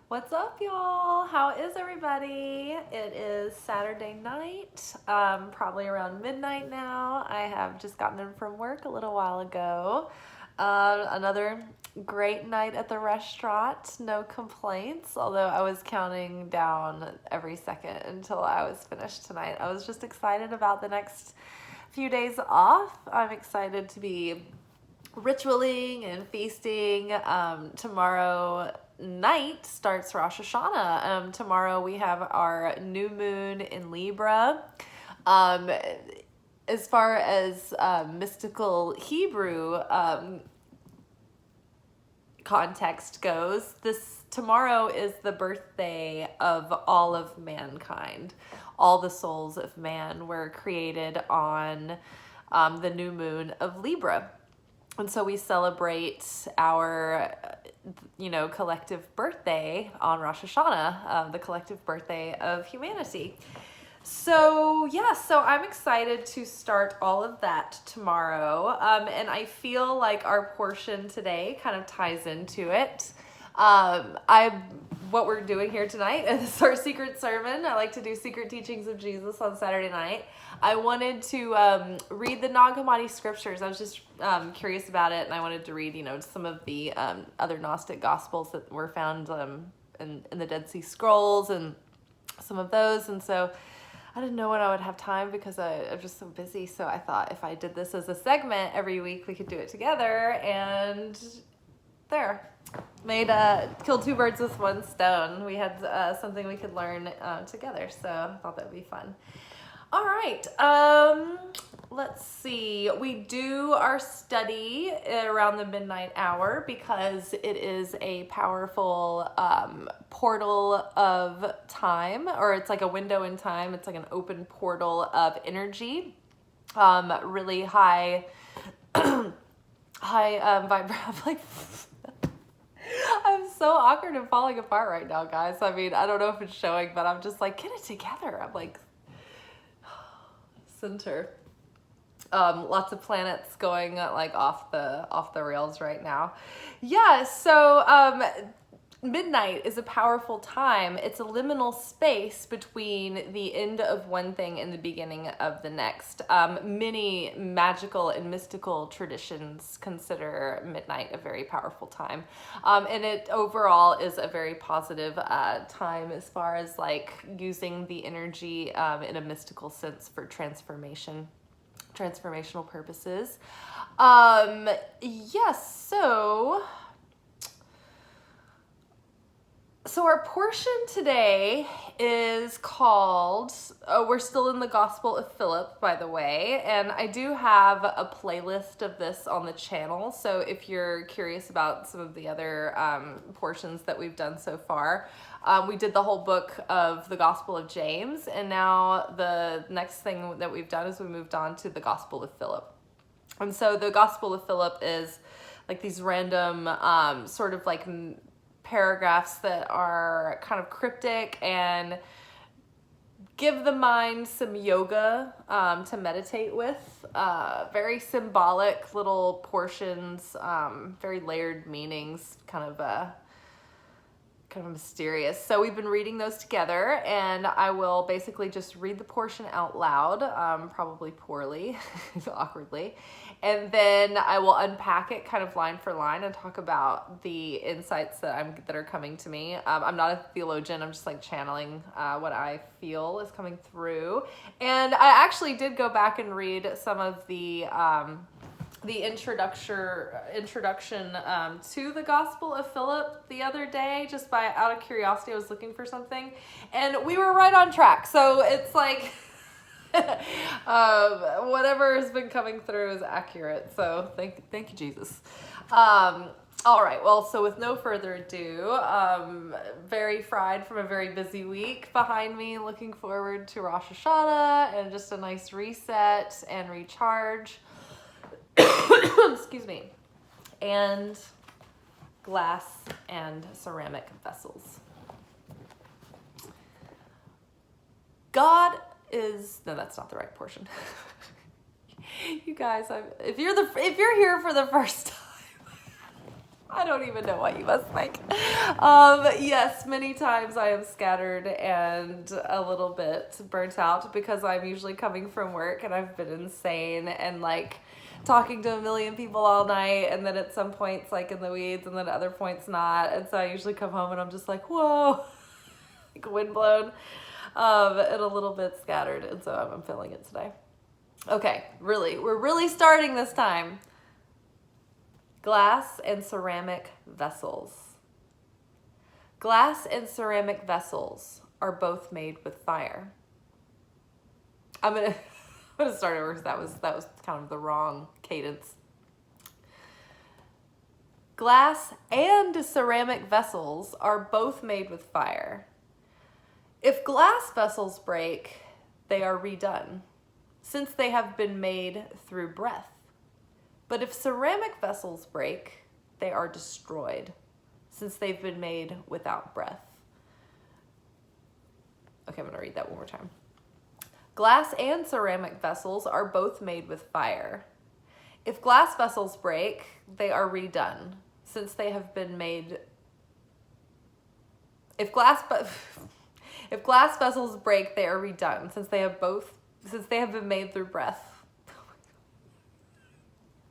What's up, y'all? How is everybody? It is Saturday night, probably around midnight now. I have just gotten in from work a little while ago. Another great night at the restaurant, no complaints, although I was counting down every second until I was finished tonight. I was just excited about the next few days off. I'm excited to be ritualing and feasting. Tomorrow night starts Rosh Hashanah. Tomorrow we have our new moon in Libra. As far as mystical Hebrew context goes, this tomorrow is the birthday of all of mankind. All the souls of man were created on the new moon of Libra. And so we celebrate our, collective birthday on Rosh Hashanah, the collective birthday of humanity. So I'm excited to start all of that tomorrow. And I feel like our portion today kind of ties into it. What we're doing here tonight is our secret sermon. I like to do secret teachings of Jesus on Saturday night. I wanted to read the Nag Hammadi scriptures. I was just curious about it, and I wanted to read, some of the other Gnostic gospels that were found in the Dead Sea Scrolls and some of those. And so I didn't know when I would have time because I'm just so busy. So I thought if I did this as a segment every week, we could do it together. And killed two birds with one stone. We had something we could learn together, so I thought that would be fun. All right, let's see. We do our study around the midnight hour because it is a powerful portal of time, or it's like a window in time. It's like an open portal of energy, really high vibe. I'm so awkward and falling apart right now, guys. I mean, I don't know if it's showing, but I'm just like, get it together. I'm like, center. Lots of planets going like off the rails right now. Yeah, so midnight is a powerful time. It's a liminal space between the end of one thing and the beginning of the next. Many magical and mystical traditions consider midnight a very powerful time. And it overall is a very positive time as far as like using the energy in a mystical sense for transformational purposes. Yes, So our portion today is called, we're still in the Gospel of Philip, by the way, and I do have a playlist of this on the channel, so if you're curious about some of the other portions that we've done so far, we did the whole book of the Gospel of James, and now the next thing that we've done is we moved on to the Gospel of Philip. And so the Gospel of Philip is like these random sort of like paragraphs that are kind of cryptic and give the mind some yoga to meditate with. Very symbolic little portions, very layered meanings, kind of mysterious. So we've been reading those together, and I will basically just read the portion out loud, probably poorly, awkwardly, and then I will unpack it kind of line for line and talk about the insights that are coming to me. I'm not a theologian. I'm just like channeling what I feel is coming through. And I actually did go back and read some of the introduction to the Gospel of Philip the other day, just out of curiosity. I was looking for something, and we were right on track. So it's like whatever has been coming through is accurate. So thank you, Jesus. All right. Well, so with no further ado, very fried from a very busy week behind me, looking forward to Rosh Hashanah and just a nice reset and recharge. Excuse me. And glass and ceramic vessels. God is... No, that's not the right portion. You guys, if you're here for the first time, I don't even know what you must think. Yes, many times I am scattered and a little bit burnt out because I'm usually coming from work and I've been insane and like talking to a million people all night, and then at some points like in the weeds and then at other points not. And so I usually come home and I'm just like, whoa, like windblown, and a little bit scattered. And so I'm feeling it today. Okay, we're really starting this time. Glass and ceramic vessels. Glass and ceramic vessels are both made with fire. I'm gonna start over because that was kind of the wrong cadence. Glass and ceramic vessels are both made with fire. If glass vessels break, they are redone, since they have been made through breath. But if ceramic vessels break, they are destroyed, since they've been made without breath. Okay, I'm going to read that one more time. Glass and ceramic vessels are both made with fire. If glass vessels break, they are redone, since they have been made... If glass vessels break, they are redone, since they have been made through breath.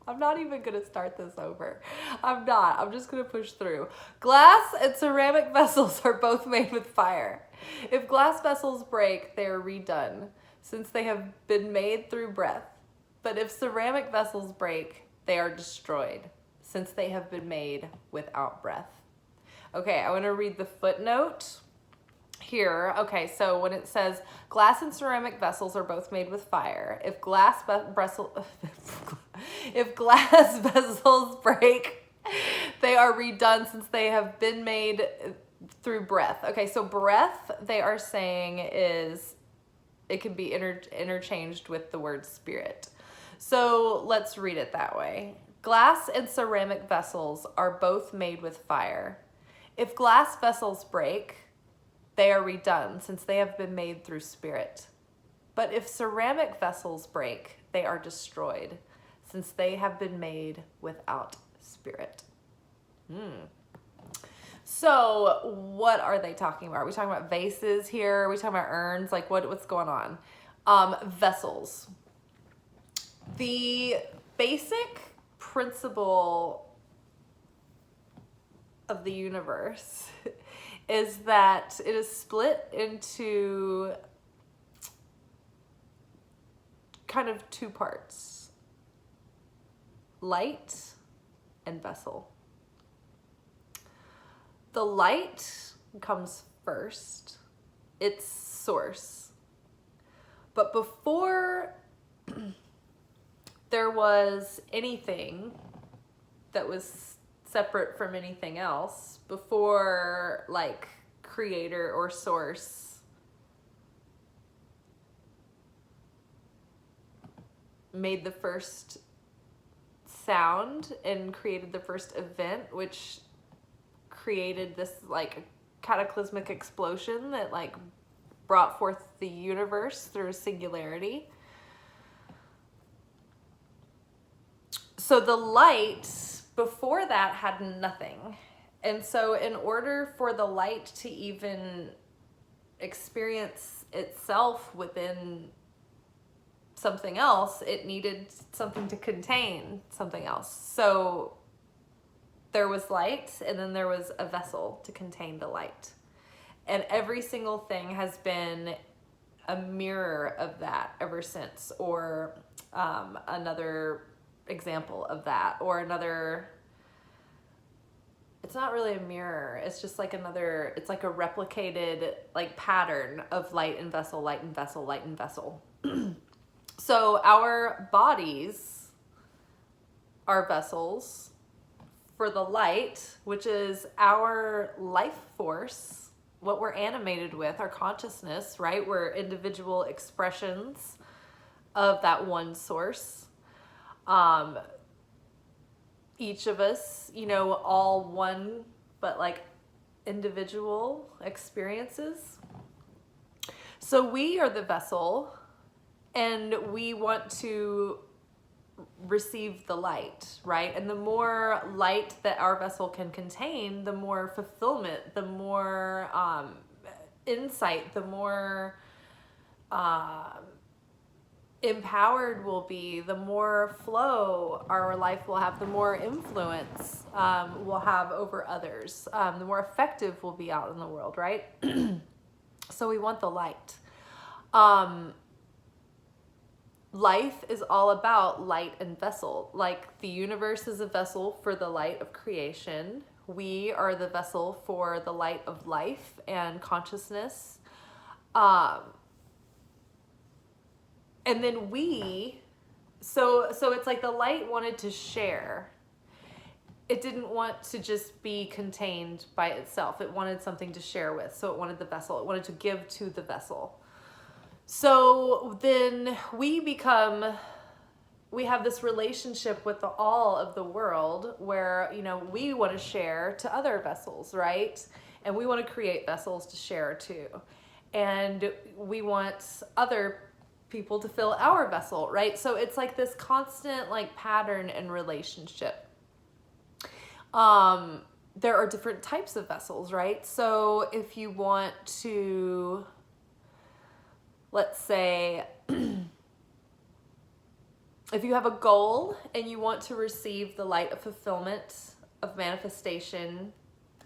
I'm not even going to start this over. I'm not. I'm just going to push through. Glass and ceramic vessels are both made with fire. If glass vessels break, they are redone, since they have been made through breath. But if ceramic vessels break, they are destroyed, since they have been made without breath. Okay, I want to read the footnote here. Okay, so when it says glass and ceramic vessels are both made with fire, if glass vessels break, they are redone, since they have been made through breath. Okay, so breath, they are saying, is it can be interchanged with the word spirit. So let's read it that way. Glass and ceramic vessels are both made with fire. If glass vessels break, they are redone, since they have been made through spirit. But if ceramic vessels break, they are destroyed, since they have been made without spirit. So what are they talking about? Are we talking about vases here? Are we talking about urns? Like what's going on? Vessels. The basic principle of the universe is that it is split into kind of two parts: light and vessel. The light comes first, its source. But before there was anything that was separate from anything else, before like creator or source made the first sound and created the first event, which created this like cataclysmic explosion that like brought forth the universe through singularity. So the light before that had nothing. And so in order for the light to even experience itself within something else, it needed something to contain something else. So there was light, and then there was a vessel to contain the light. And every single thing has been a mirror of that ever since, or another example of that, or another... It's not really a mirror. It's just like another, it's like a replicated like pattern of light and vessel, light and vessel, light and vessel. So our bodies are vessels for the light, which is our life force, what we're animated with, our consciousness, right? We're individual expressions of that one source. Each of us, you know, all one, but like individual experiences. So we are the vessel, and we want to receive the light, right? And the more light that our vessel can contain, the more fulfillment, the more insight, the more empowered we'll be, the more flow our life will have, the more influence we'll have over others, the more effective we'll be out in the world, right? So we want the light. Life is all about light and vessel. Like the universe is a vessel for the light of creation. We are the vessel for the light of life and consciousness. And then so it's like the light wanted to share. It didn't want to just be contained by itself. It wanted something to share with. So it wanted the vessel. It wanted to give to the vessel. So then we have this relationship with the all of the world where, we want to share to other vessels, right? And we want to create vessels to share to. And we want other people to fill our vessel, right? So it's like this constant pattern and relationship. There are different types of vessels, right? So if you want to, let's say, if you have a goal and you want to receive the light of fulfillment, of manifestation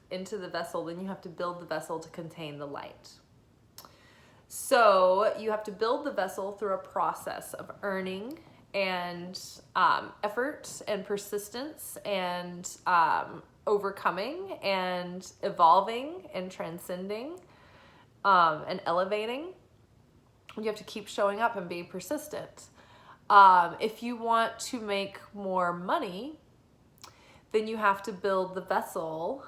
into the vessel, then you have to build the vessel to contain the light. So you have to build the vessel through a process of earning and effort and persistence and overcoming and evolving and transcending and elevating. You have to keep showing up and being persistent. If you want to make more money, then you have to build the vessel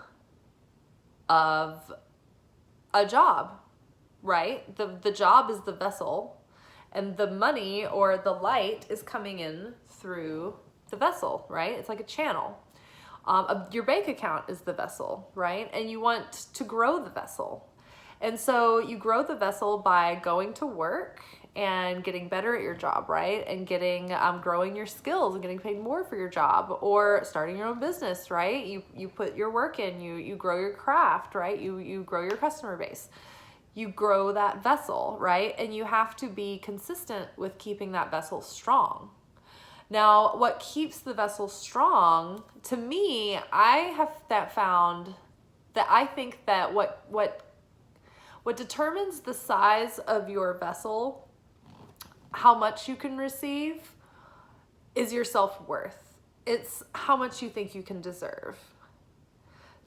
of a job, right? The job is the vessel, and the money or the light is coming in through the vessel, right? It's like a channel. Your bank account is the vessel, right? And you want to grow the vessel. And so you grow the vessel by going to work and getting better at your job, right? And getting growing your skills and getting paid more for your job, or starting your own business, right? You put your work in, you grow your craft, right? You grow your customer base. You grow that vessel, right? And you have to be consistent with keeping that vessel strong. Now, what keeps the vessel strong, to me, I have found that I think that what determines the size of your vessel, how much you can receive, is your self-worth. It's how much you think you can deserve.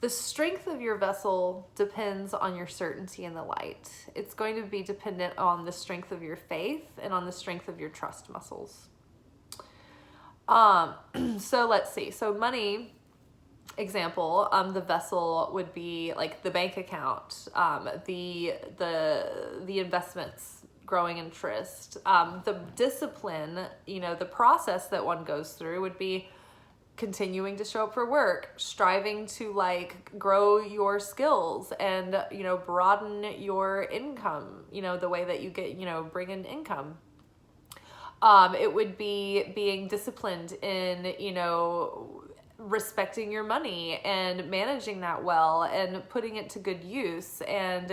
The strength of your vessel depends on your certainty in the light. It's going to be dependent on the strength of your faith and on the strength of your trust muscles. So let's see. So money, example, the vessel would be like the bank account, the investments, growing interest, the discipline, the process that one goes through would be continuing to show up for work, striving to grow your skills and, broaden your income, the way that you get, bring in income. It would be being disciplined in, respecting your money and managing that well and putting it to good use and,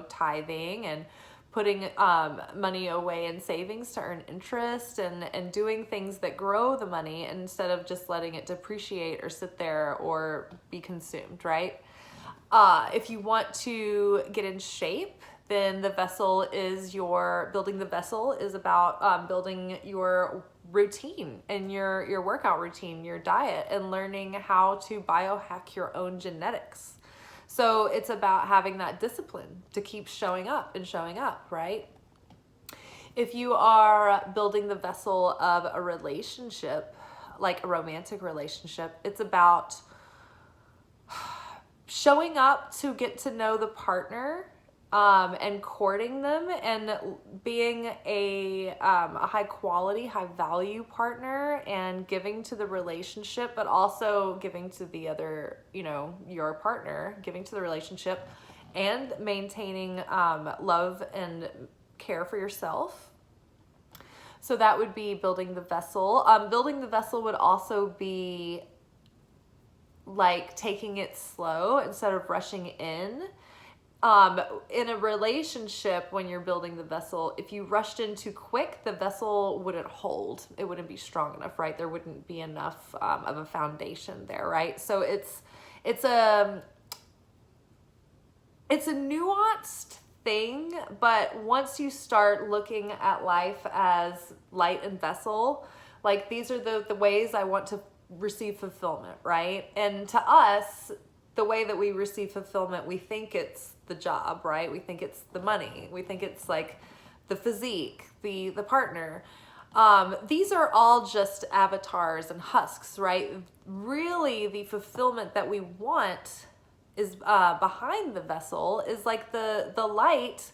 tithing and putting money away in savings to earn interest and doing things that grow the money instead of just letting it depreciate or sit there or be consumed, right? If you want to get in shape, then building the vessel is about building your routine and your workout routine, your diet, and learning how to biohack your own genetics. So it's about having that discipline to keep showing up, right? If you are building the vessel of a relationship, like a romantic relationship, it's about showing up to get to know the partner and courting them and being a high quality, high value partner and giving to the relationship, but also giving to the other, your partner, giving to the relationship and maintaining love and care for yourself. So that would be building the vessel. Building the vessel would also be like taking it slow instead of rushing in a relationship. When you're building the vessel, if you rushed in too quick, the vessel wouldn't hold. It wouldn't be strong enough, right? There wouldn't be enough of a foundation there, right? So it's a nuanced thing, but once you start looking at life as light and vessel, like these are the ways I want to receive fulfillment, right? And to us, the way that we receive fulfillment, we think it's the job, right? We think it's the money. We think it's like the physique, the partner. These are all just avatars and husks, right? Really, the fulfillment that we want is behind the vessel, is like the light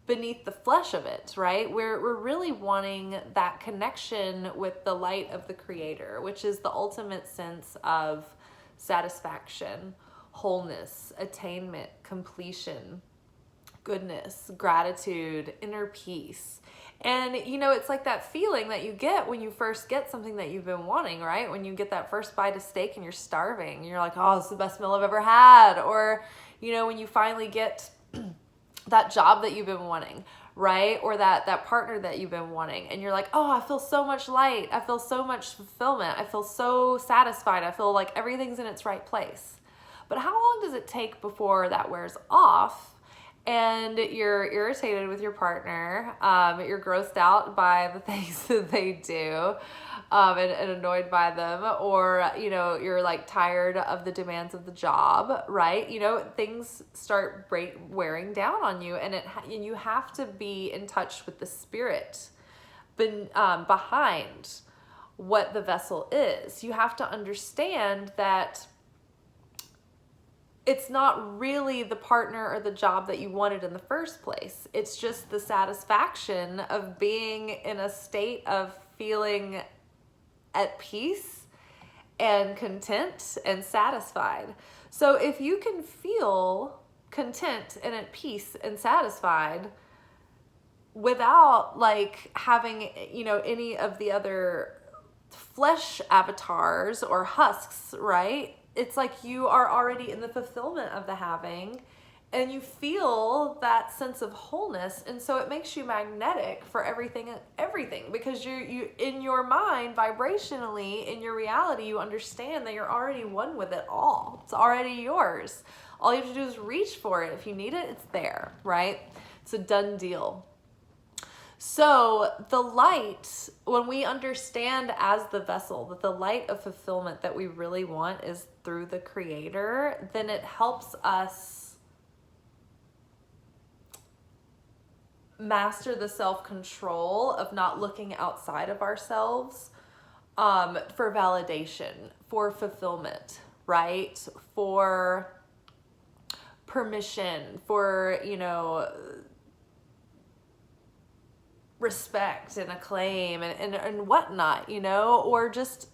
beneath the flesh of it, right? We're really wanting that connection with the light of the Creator, which is the ultimate sense of satisfaction, wholeness, attainment, completion, goodness, gratitude, inner peace. And it's like that feeling that you get when you first get something that you've been wanting, right? When you get that first bite of steak and you're starving, and you're like, oh, this is the best meal I've ever had. Or, when you finally get that job that you've been wanting, right? Or that partner that you've been wanting, and you're like, oh, I feel so much light. I feel so much fulfillment. I feel so satisfied. I feel like everything's in its right place. But how long does it take before that wears off and you're irritated with your partner, you're grossed out by the things that they do, and annoyed by them, or, you're like tired of the demands of the job, right? Things start wearing down on you, and you have to be in touch with the spirit behind what the vessel is. You have to understand that it's not really the partner or the job that you wanted in the first place. It's just the satisfaction of being in a state of feeling at peace and content and satisfied. So if you can feel content and at peace and satisfied without like having, any of the other flesh avatars or husks, right? It's like you are already in the fulfillment of the having, and you feel that sense of wholeness, and so it makes you magnetic for everything, because you in your mind, vibrationally, in your reality, you understand that you're already one with it all. It's already yours. All you have to do is reach for it. If you need it, it's there, right? It's a done deal. So the light, when we understand as the vessel that the light of fulfillment that we really want is through the Creator, then it helps us master the self-control of not looking outside of ourselves for validation, for fulfillment, right? For permission, for, respect and acclaim and whatnot, or just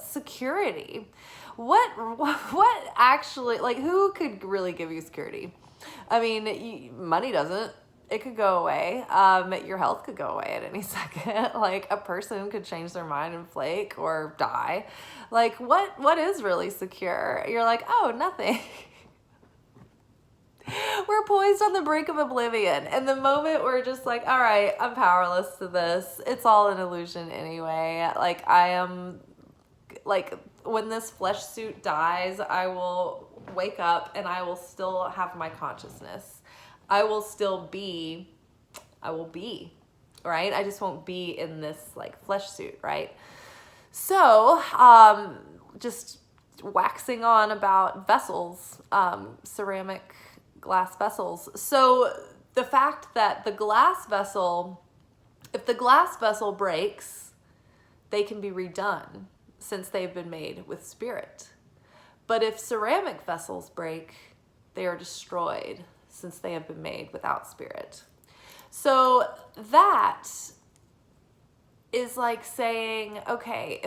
security. What actually, like, who could really give you security? I mean, money doesn't. It could go away. Your health could go away at any second. Like, a person could change their mind and flake or die. Like, what is really secure? You're like, oh, nothing. We're poised on the brink of oblivion. And the moment we're just like, all right, I'm powerless to this. It's all an illusion anyway. Like, I am, like, when this flesh suit dies, I will wake up and I will still have my consciousness. I will be, right? I just won't be in this, like, flesh suit, right? So, just waxing on about vessels, ceramic glass vessels. So the fact that the glass vessel, if the glass vessel breaks, they can be redone since they've been made with spirit. But if ceramic vessels break, they are destroyed since they have been made without spirit. So that is like saying, okay,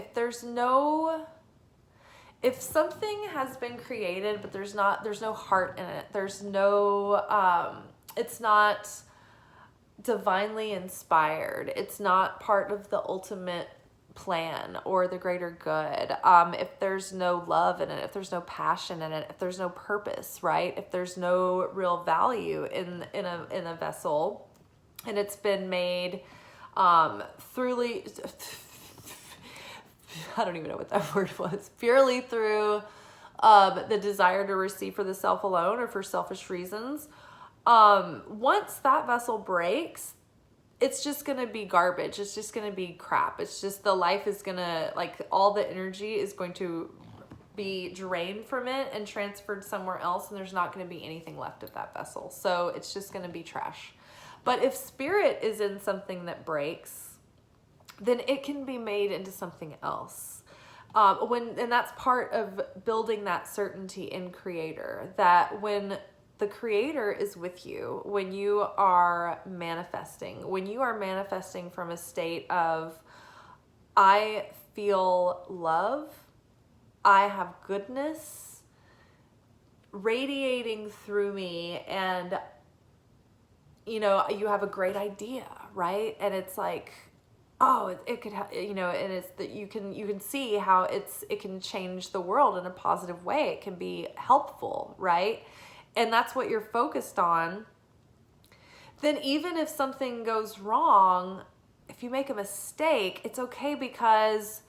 if something has been created, but there's no heart in it, there's no, it's not divinely inspired. It's not part of the ultimate plan or the greater good. If there's no love in it, if there's no passion in it, if there's no purpose, right? If there's no real value in a vessel, and it's been made throughly, I don't even know what that word was, purely through the desire to receive for the self alone or for selfish reasons. Once that vessel breaks, it's just going to be garbage. It's just going to be crap. It's just the life is going to, like, all the energy is going to be drained from it and transferred somewhere else, and there's not going to be anything left of that vessel. So it's just going to be trash. But if spirit is in something that breaks, then it can be made into something else. And that's part of building that certainty in Creator, that when the Creator is with you, when you are manifesting from a state of, I feel love, I have goodness radiating through me, and you have a great idea, right? And it's like, oh, it could, and it's that you can see how it can change the world in a positive way. It can be helpful, right? And that's what you're focused on. Then even if something goes wrong, if you make a mistake, it's okay, because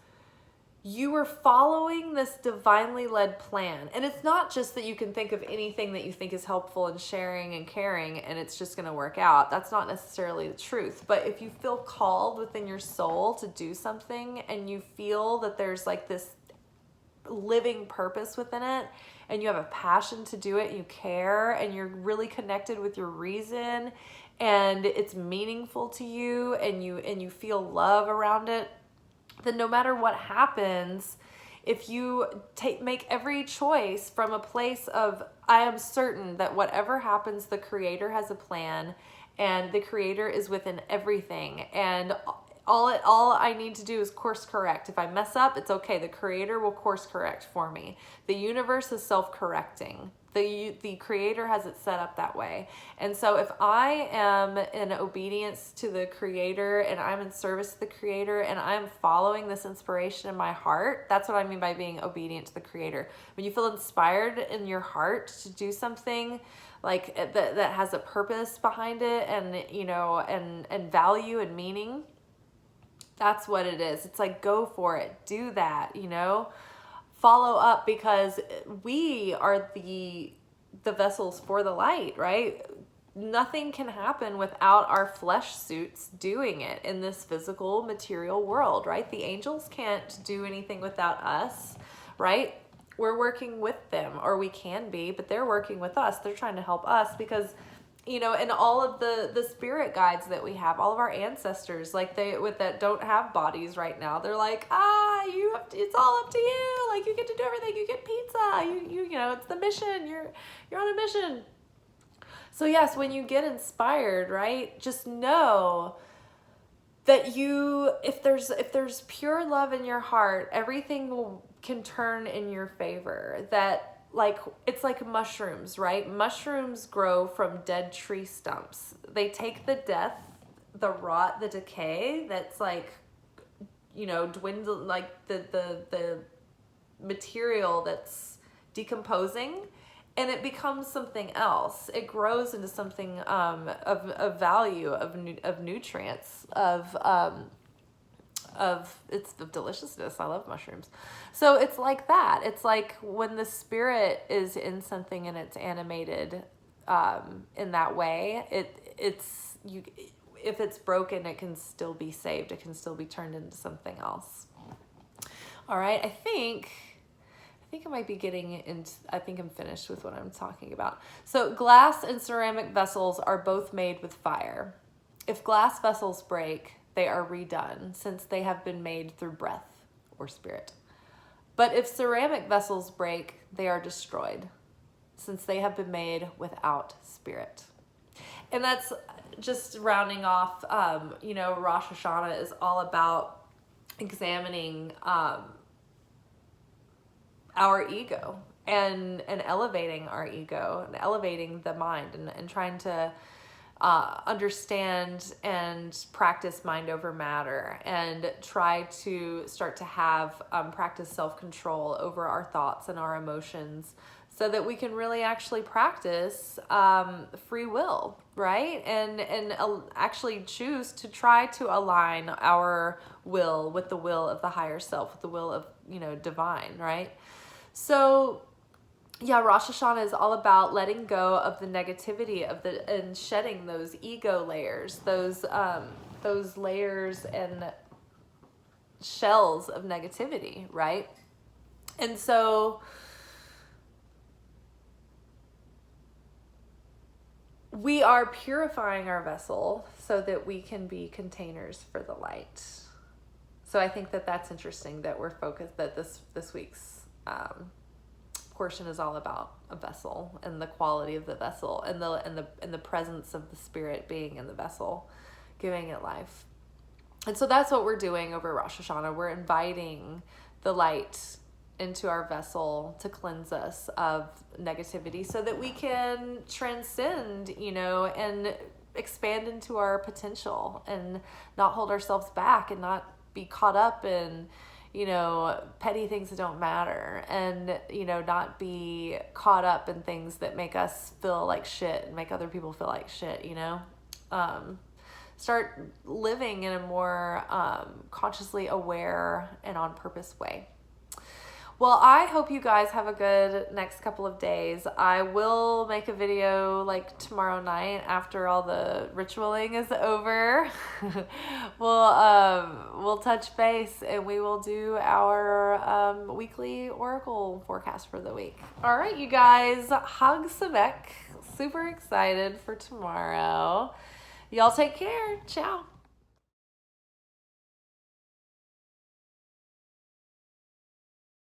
you were following this divinely led plan. And it's not just that you can think of anything that you think is helpful and sharing and caring and it's just going to work out. That's not necessarily the truth. But if you feel called within your soul to do something, and you feel that there's like this living purpose within it, and you have a passion to do it, you care, and you're really connected with your reason, and it's meaningful to you, and you feel love around it, then no matter what happens, if you make every choice from a place of, I am certain that whatever happens, the Creator has a plan, and the Creator is within everything, and all I need to do is course correct. If I mess up, it's okay. The Creator will course correct for me. The universe is self-correcting. The Creator has it set up that way. And so if I am in obedience to the Creator, and I'm in service to the Creator, and I'm following this inspiration in my heart, that's what I mean by being obedient to the Creator. When you feel inspired in your heart to do something like that has a purpose behind it, and and value and meaning, that's what it is. It's like, go for it. Do that, follow up, because we are the vessels for the light, right? Nothing can happen without our flesh suits doing it in this physical material world, right? The angels can't do anything without us, right? We're working with them, or we can be, but they're working with us. They're trying to help us, because and all of the spirit guides that we have, all of our ancestors, like that don't have bodies right now, they're like, it's all up to you. Like, you get to do everything. You get pizza. It's the mission. You're on a mission. So yes, when you get inspired, right, just know that if there's pure love in your heart, everything can turn in your favor. That, like, it's like mushrooms, right? Mushrooms grow from dead tree stumps. They take the death, the rot, the decay that's like, dwindle, like the material that's decomposing, and it becomes something else. It grows into something of value, of nutrients, of deliciousness. I love mushrooms. So it's like that. It's like when the spirit is in something and it's animated in that way, if it's broken, it can still be saved. It can still be turned into something else. All right. I think I might be getting into, I think I'm finished with what I'm talking about. So glass and ceramic vessels are both made with fire. If glass vessels break, they are redone, since they have been made through breath or spirit. But if ceramic vessels break, they are destroyed, since they have been made without spirit. And that's just rounding off, Rosh Hashanah is all about examining our ego and elevating our ego and elevating the mind and trying to understand and practice mind over matter, and try to start to have practice self-control over our thoughts and our emotions, so that we can really actually practice free will, right? And actually choose to try to align our will with the will of the higher self, with the will of, divine, right? So yeah, Rosh Hashanah is all about letting go of the negativity and shedding those ego layers, those layers and shells of negativity, right? And so we are purifying our vessel so that we can be containers for the light. So I think that that's interesting that we're focused, that this week's portion is all about a vessel and the quality of the vessel and the presence of the spirit being in the vessel, giving it life. And so that's what we're doing over Rosh Hashanah. We're inviting the light into our vessel to cleanse us of negativity so that we can transcend, and expand into our potential and not hold ourselves back and not be caught up in, petty things that don't matter, and, not be caught up in things that make us feel like shit and make other people feel like shit, start living in a more consciously aware and on purpose way. Well, I hope you guys have a good next couple of days. I will make a video like tomorrow night after all the ritualing is over. We'll touch base and we will do our weekly oracle forecast for the week. All right, you guys, hug Samek. Super excited for tomorrow. Y'all take care. Ciao.